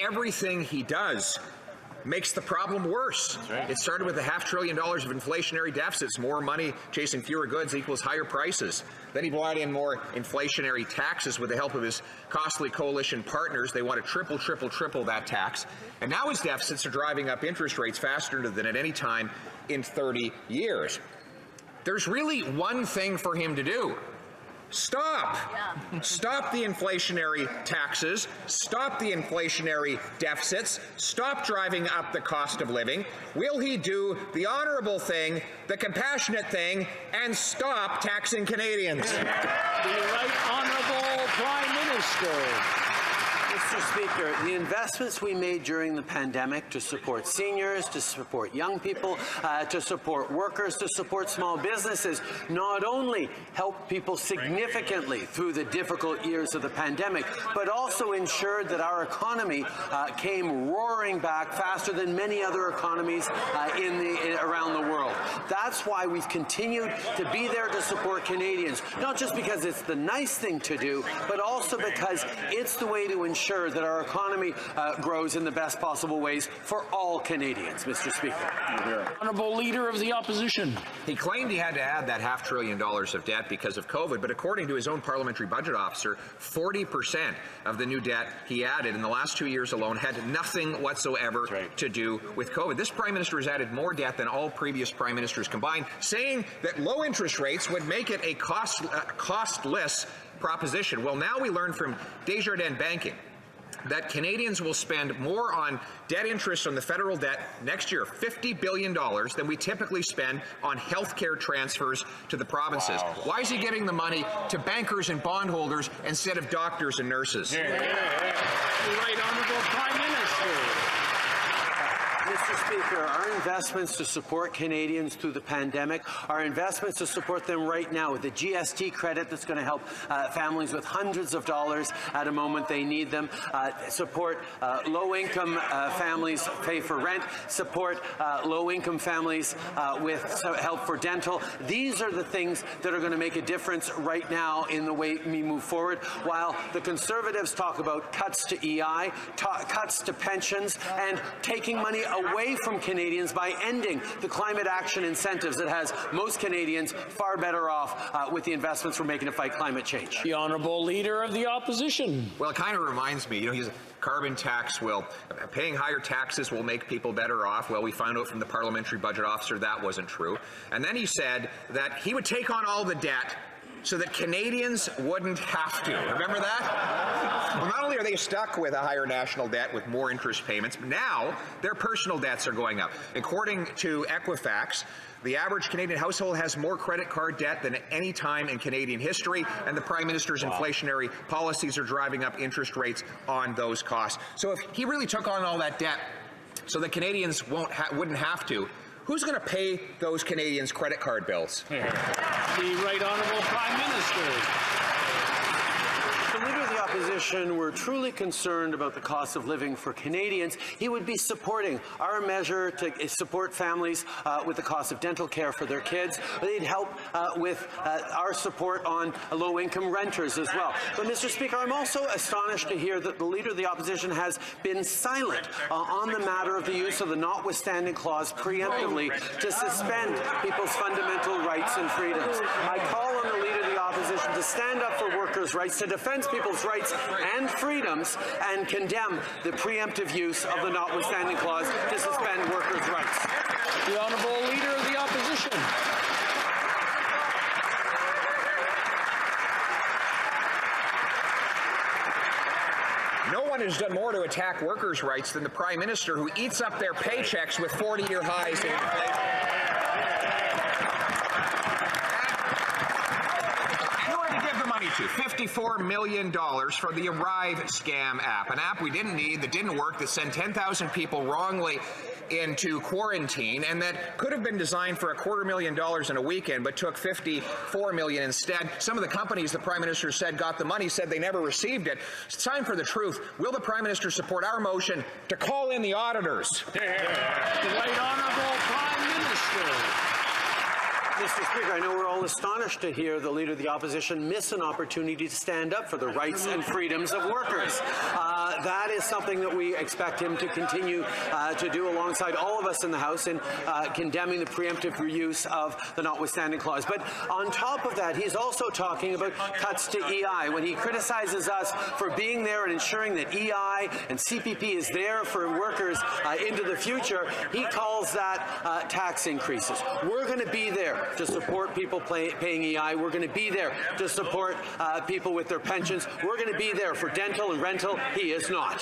everything he does makes the problem worse. Right. It started with $500 billion of inflationary deficits. More money chasing fewer goods equals higher prices. Then he brought in more inflationary taxes with the help of his costly coalition partners. They want to triple that tax. And now his deficits are driving up interest rates faster than at any time in 30 years. There's really one thing for him to do. Stop. Stop the inflationary taxes. Stop the inflationary deficits. Stop driving up the cost of living. Will he do the honorable thing, the compassionate thing, and stop taxing Canadians? The Right Honourable Prime Minister. Mr. Speaker, the investments we made during the pandemic to support seniors, to support young people, to support workers, to support small businesses, not only helped people significantly through the difficult years of the pandemic, but also ensured that our economy came roaring back faster than many other economies around the world. That's why we've continued to be there to support Canadians, not just because it's the nice thing to do, but also because it's the way to ensure that our economy grows in the best possible ways for all Canadians, Mr. Speaker. Honourable Leader of the Opposition. He claimed he had to add that $500 billion of debt because of COVID, but according to his own parliamentary budget officer, 40% of the new debt he added in the last 2 years alone had nothing whatsoever to do with COVID. This Prime Minister has added more debt than all previous Prime Ministers combined, saying that low interest rates would make it a costless proposition. Well, now we learn from Desjardins Banking that Canadians will spend more on debt interest on the federal debt next year, $50 billion, than we typically spend on health care transfers to the provinces. Wow. Why is he getting the money to bankers and bondholders instead of doctors and nurses? The Right Honourable Prime Minister. Mr. Speaker, our investments to support Canadians through the pandemic, our investments to support them right now with the GST credit that's going to help families with hundreds of dollars at a moment they need them, support low-income families pay for rent, support low-income families with help for dental. These are the things that are going to make a difference right now in the way we move forward. While the Conservatives talk about cuts to EI, cuts to pensions, and taking money away from Canadians by ending the climate action incentives that has most Canadians far better off with the investments we're making to fight climate change. The Honourable Leader of the Opposition. Well, it kind of reminds me, he's carbon tax paying higher taxes will make people better off. Well, we found out from the parliamentary budget officer that wasn't true. And then he said that he would take on all the debt so that Canadians wouldn't have to. Remember that? Well, not only are they stuck with a higher national debt with more interest payments, but now their personal debts are going up. According to Equifax, the average Canadian household has more credit card debt than at any time in Canadian history, and the Prime Minister's inflationary policies are driving up interest rates on those costs. So if he really took on all that debt so that Canadians wouldn't have to, who's going to pay those Canadians' credit card bills? The Right Honourable Prime Minister. The Leader of the Opposition were truly concerned about the cost of living for Canadians, he would be supporting our measure to support families with the cost of dental care for their kids. They'd help with our support on low-income renters as well. But, Mr. Speaker, I'm also astonished to hear that the Leader of the Opposition has been silent on the matter of the use of the notwithstanding clause preemptively to suspend people's fundamental rights and freedoms. I call on the Leader of the Opposition to stand up for workers' rights, to defend people's rights and freedoms, and condemn the preemptive use of the notwithstanding clause to suspend workers' rights. The Honourable Leader of the Opposition. No one has done more to attack workers' rights than the Prime Minister, who eats up their paychecks with 40-year highs in inflation. To $54 million for the Arrive scam app, an app we didn't need, that didn't work, that sent 10,000 people wrongly into quarantine, and that could have been designed for $250,000 in a weekend, but took $54 million instead. Some of the companies the Prime Minister said got the money said they never received it. It's time for the truth. Will the Prime Minister support our motion to call in the auditors? The Right Honourable Prime Minister. Mr. Speaker, I know we're all astonished to hear the Leader of the Opposition miss an opportunity to stand up for the rights and freedoms of workers. that is something that we expect him to continue to do alongside all of us in the House in condemning the preemptive use of the notwithstanding clause. But on top of that, he's also talking about cuts to EI. When he criticizes us for being there and ensuring that EI and CPP is there for workers into the future, he calls that tax increases. We're going to be there to support people paying EI. We're going to be there to support people with their pensions. We're going to be there for dental and rental. He is not.